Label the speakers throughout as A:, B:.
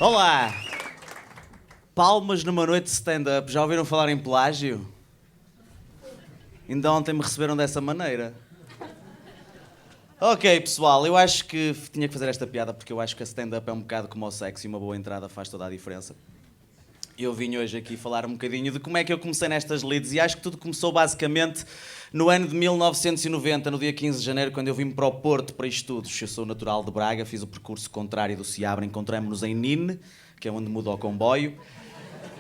A: Olá! Palmas numa noite de stand-up. Já ouviram falar em plágio? Ainda ontem me receberam dessa maneira. Ok, pessoal, eu acho que tinha que fazer esta piada porque eu acho que a stand-up é um bocado como o sexo e uma boa entrada faz toda a diferença. Eu vim hoje aqui falar um bocadinho de como é que eu comecei nestas leads e acho que tudo começou basicamente no ano de 1990, no dia 15 de janeiro, quando eu vim para o Porto para estudos. Eu sou natural de Braga, fiz o percurso contrário do Seabra, encontramos-nos em Nine, que é onde muda o comboio.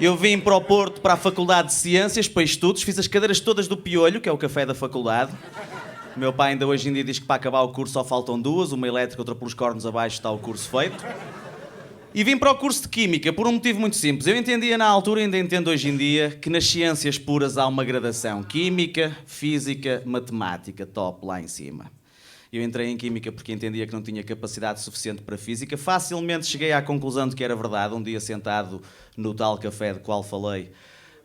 A: Eu vim para o Porto para a Faculdade de Ciências, para estudos, fiz as cadeiras todas do Piolho, que é o café da faculdade. O meu pai ainda hoje em dia diz que para acabar o curso só faltam duas, uma elétrica, outra pelos cornos abaixo, está o curso feito. E vim para o curso de Química por um motivo muito simples. Eu entendia na altura e ainda entendo hoje em dia que nas ciências puras há uma gradação. Química, Física, Matemática, top lá em cima. Eu entrei em Química porque entendia que não tinha capacidade suficiente para Física. Facilmente cheguei à conclusão de que era verdade. Um dia sentado no tal café de qual falei,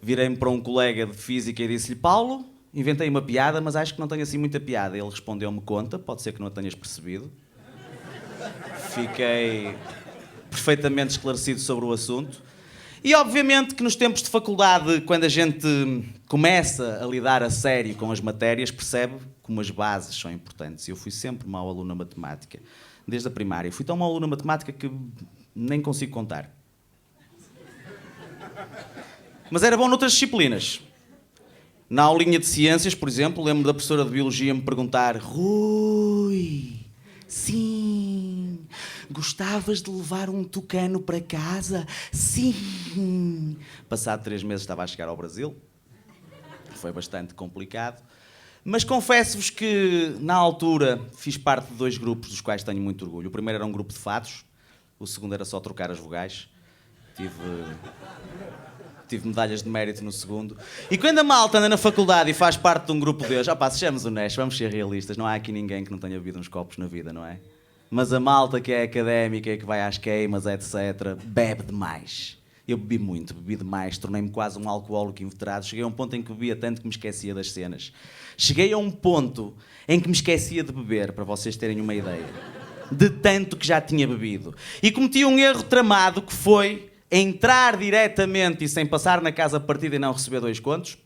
A: virei-me para um colega de Física e disse-lhe: Paulo, inventei uma piada, mas acho que não tenho assim muita piada. Ele respondeu-me: conta, pode ser que não a tenhas percebido. Fiquei perfeitamente esclarecido sobre o assunto. E obviamente que nos tempos de faculdade, quando a gente começa a lidar a sério com as matérias, percebe como as bases são importantes. Eu fui sempre mau aluno na matemática, desde a primária. Fui tão mau aluno na matemática que nem consigo contar. Mas era bom noutras disciplinas. Na aulinha de ciências, por exemplo, lembro da professora de biologia me perguntar: Rui, sim, gostavas de levar um tucano para casa? Sim. Passado 3 meses estava a chegar ao Brasil. Foi bastante complicado. Mas confesso-vos que, na altura, fiz parte de 2 grupos dos quais tenho muito orgulho. O primeiro era um grupo de fados, o segundo era só trocar as vogais. Tive medalhas de mérito no segundo. E quando a malta anda na faculdade e faz parte de um grupo deles, sejamos honestos, vamos ser realistas, não há aqui ninguém que não tenha bebido uns copos na vida, não é? Mas a malta que é académica e que vai às queimas, etc., bebe demais. Eu bebi muito, bebi demais, tornei-me quase um alcoólico inveterado. Cheguei a um ponto em que bebia tanto que me esquecia das cenas. Cheguei a um ponto em que me esquecia de beber, para vocês terem uma ideia. De tanto que já tinha bebido. E cometi um erro tramado que foi entrar diretamente e sem passar na casa partida e não receber 2 contos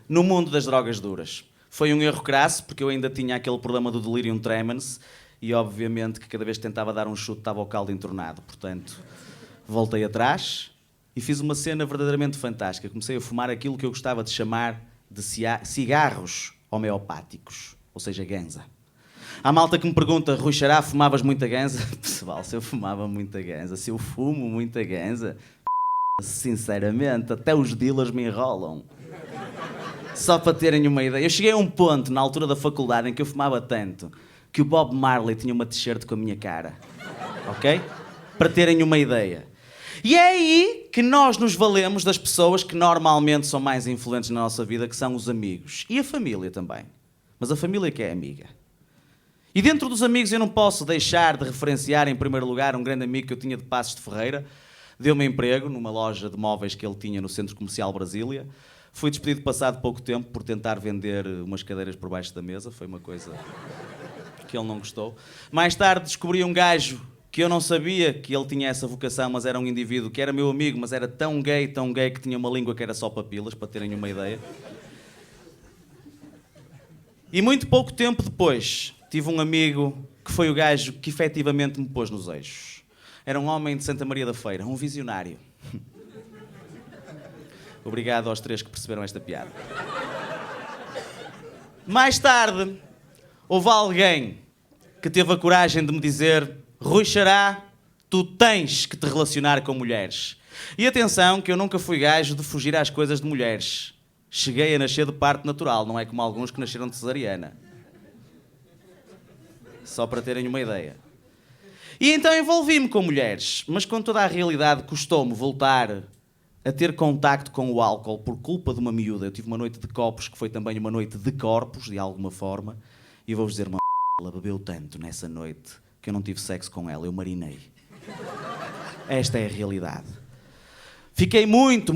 A: no mundo das drogas duras. Foi um erro crasso, porque eu ainda tinha aquele problema do delirium tremens e obviamente que cada vez que tentava dar um chute estava o caldo entornado. Portanto, voltei atrás e fiz uma cena verdadeiramente fantástica. Comecei a fumar aquilo que eu gostava de chamar de cigarros homeopáticos, ou seja, ganza. Há malta que me pergunta: Rui Xará, fumavas muita ganza? Pessoal, se eu fumava muita ganza, se eu fumo muita ganza, sinceramente, até os dealers me enrolam. Só para terem uma ideia. Eu cheguei a um ponto, na altura da faculdade, em que eu fumava tanto que o Bob Marley tinha uma t-shirt com a minha cara. Ok? Para terem uma ideia. E é aí que nós nos valemos das pessoas que normalmente são mais influentes na nossa vida, que são os amigos. E a família também. Mas a família que é amiga. E dentro dos amigos eu não posso deixar de referenciar, em primeiro lugar, um grande amigo que eu tinha de Passos de Ferreira. Deu-me emprego numa loja de móveis que ele tinha no Centro Comercial Brasília. Fui despedido passado pouco tempo por tentar vender umas cadeiras por baixo da mesa. Foi uma coisa que ele não gostou. Mais tarde descobri um gajo que eu não sabia que ele tinha essa vocação, mas era um indivíduo que era meu amigo, mas era tão gay, que tinha uma língua que era só papilas, para terem uma ideia. E muito pouco tempo depois, tive um amigo que foi o gajo que efetivamente me pôs nos eixos. Era um homem de Santa Maria da Feira, um visionário. Obrigado aos 3 que perceberam esta piada. Mais tarde, houve alguém que teve a coragem de me dizer: Rui Xará, tu tens que te relacionar com mulheres. E atenção, que eu nunca fui gajo de fugir às coisas de mulheres. Cheguei a nascer de parto natural, não é como alguns que nasceram de cesariana. Só para terem uma ideia. E então envolvi-me com mulheres, mas com toda a realidade custou-me voltar a ter contacto com o álcool por culpa de uma miúda. Eu tive uma noite de copos, que foi também uma noite de corpos, de alguma forma, e vou-vos dizer, ela bebeu tanto nessa noite que eu não tive sexo com ela, eu marinei. Esta é a realidade. Fiquei muito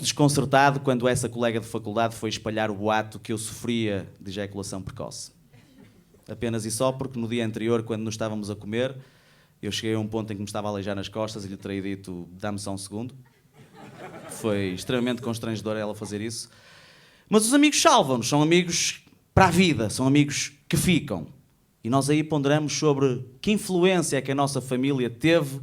A: desconcertado quando essa colega de faculdade foi espalhar o boato que eu sofria de ejaculação precoce. Apenas e só porque no dia anterior, quando nos estávamos a comer, Eu cheguei a um ponto em que me estava a aleijar nas costas e lhe terei dito, dá-me só um segundo. Foi extremamente constrangedor ela fazer isso. Mas os amigos salvam-nos, são amigos para a vida, são amigos que ficam. E nós aí ponderamos sobre que influência é que a nossa família teve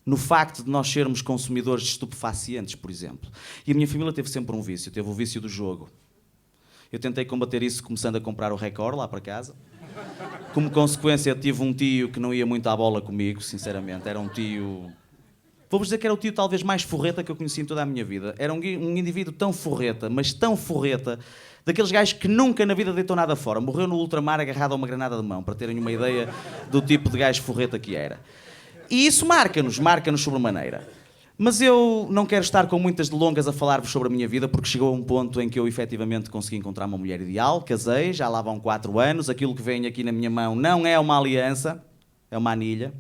A: no facto de nós sermos consumidores de estupefacientes, por exemplo. E a minha família teve sempre um vício, teve o vício do jogo. Eu tentei combater isso começando a comprar o Record lá para casa. Como consequência, tive um tio que não ia muito à bola comigo, sinceramente. Era um tio... Vou-vos dizer que era o tio talvez mais forreta que eu conheci em toda a minha vida. Era um indivíduo tão forreta, mas tão forreta, daqueles gajos que nunca na vida deitou nada fora. Morreu no ultramar agarrado a uma granada de mão, para terem uma ideia do tipo de gajo forreta que era. E isso marca-nos sobremaneira. Mas eu não quero estar com muitas delongas a falar-vos sobre a minha vida, porque chegou a um ponto em que eu efetivamente consegui encontrar uma mulher ideal, casei, já lá vão 4 anos, aquilo que vem aqui na minha mão não é uma aliança, é uma anilha.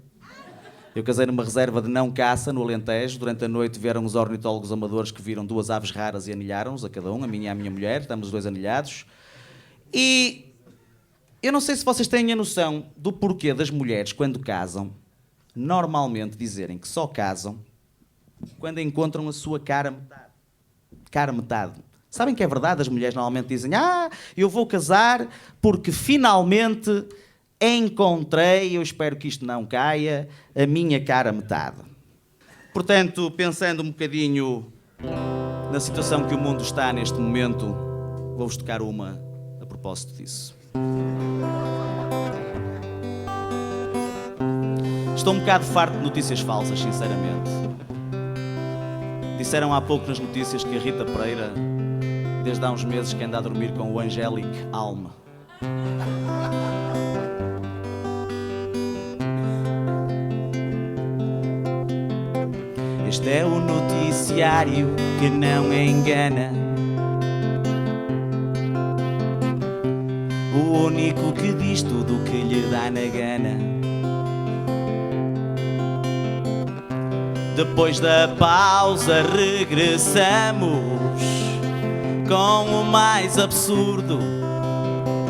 A: Eu casei numa reserva de não caça, no Alentejo. Durante a noite vieram os ornitólogos amadores que viram 2 aves raras e anilharam-nos a cada um, a minha e a minha mulher, estamos os 2 anilhados. E eu não sei se vocês têm a noção do porquê das mulheres, quando casam, normalmente dizerem que só casam quando encontram a sua cara metade. Cara metade. Sabem que é verdade? As mulheres normalmente dizem: eu vou casar porque finalmente encontrei, eu espero que isto não caia, a minha cara metade. Portanto, pensando um bocadinho na situação que o mundo está neste momento, vou-vos tocar uma a propósito disso. Estou um bocado farto de notícias falsas, sinceramente. Disseram há pouco nas notícias que a Rita Pereira, desde há uns meses, que anda a dormir com o Angélico Alma. Este é o noticiário que não engana. O único que diz tudo o que lhe dá na gana. Depois da pausa regressamos com o mais absurdo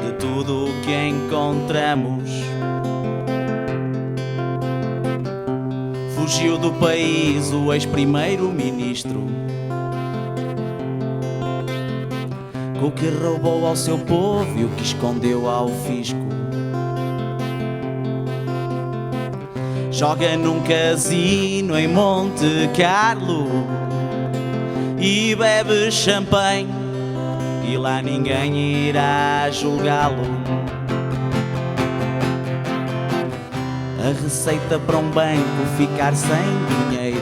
A: de tudo o que encontramos. Fugiu do país o ex-primeiro-ministro, com o que roubou ao seu povo e o que escondeu ao fisco. Joga num casino em Monte Carlo e bebe champanhe, e lá ninguém irá julgá-lo. A receita para um banco ficar sem dinheiro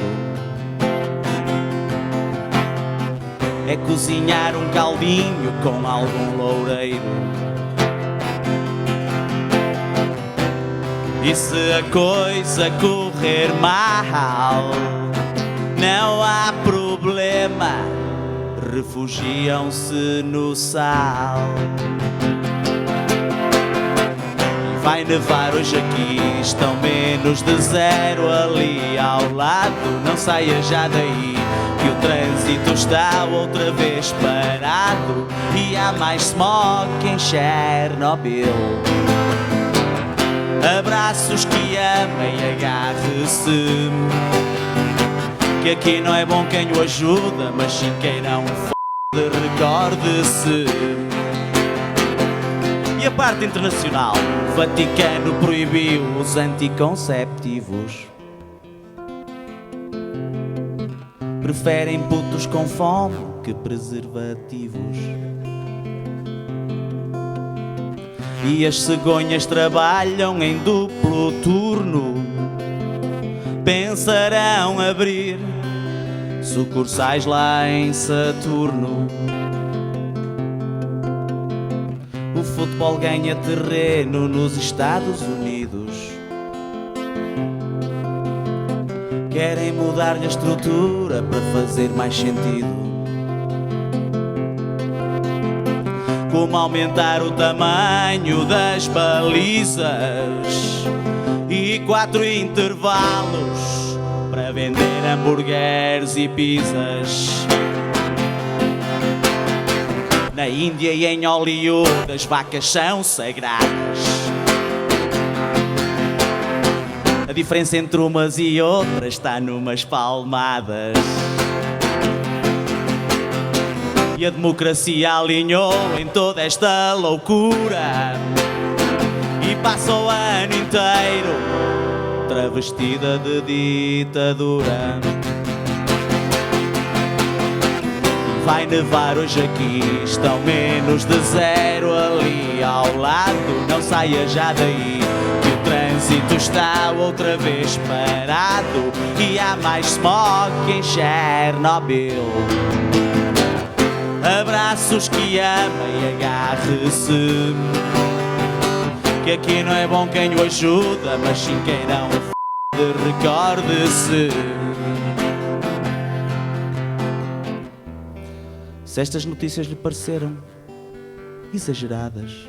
A: é cozinhar um caldinho com algum loureiro. E se a coisa correr mal, não há problema, refugiam-se no sal. E vai nevar hoje aqui, estão menos de 0 ali ao lado. Não saia já daí, que o trânsito está outra vez parado. E há mais smog que em Chernobyl. Abraços que amem, agarre-se, que aqui não é bom quem o ajuda, mas sim quem não fode, recorde-se. E a parte internacional, o Vaticano proibiu os anticonceptivos. Preferem putos com fome que preservativos. E as cegonhas trabalham em duplo turno, pensarão abrir sucursais lá em Saturno. O futebol ganha terreno nos Estados Unidos. Querem mudar-lhe a estrutura para fazer mais sentido. Como aumentar o tamanho das balizas e 4 intervalos para vender hambúrgueres e pizzas. Na Índia e em Hollywood as vacas são sagradas. A diferença entre umas e outras está numas palmadas. E a democracia alinhou em toda esta loucura e passa o ano inteiro travestida de ditadura. E vai nevar hoje aqui, estão menos de zero ali ao lado. Não saia já daí, que o trânsito está outra vez parado. E há mais smog que em Chernobyl. Abraços que ama e agarre-se, que aqui não é bom quem o ajuda, mas sim quem não o recorde-se. Se estas notícias lhe pareceram exageradas,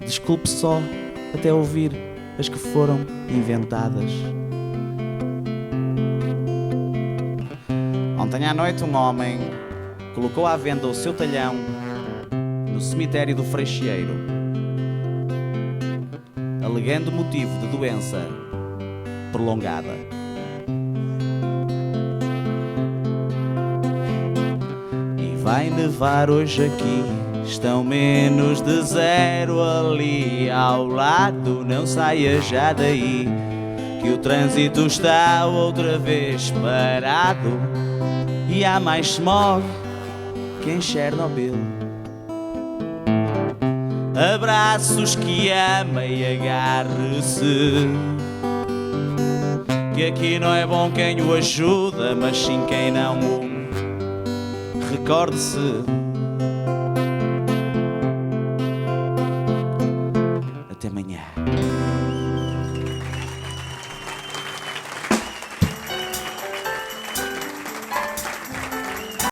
A: desculpe só até ouvir as que foram inventadas. Ontem à noite um homem colocou à venda o seu talhão no cemitério do Freixeiro, alegando motivo de doença prolongada. E vai nevar hoje aqui, estão menos de zero ali ao lado. Não saia já daí, que o trânsito está outra vez parado. E há mais smog que em Chernobyl. Abraços que ama e agarre-se, que aqui não é bom quem o ajuda, mas sim quem não o recorde-se.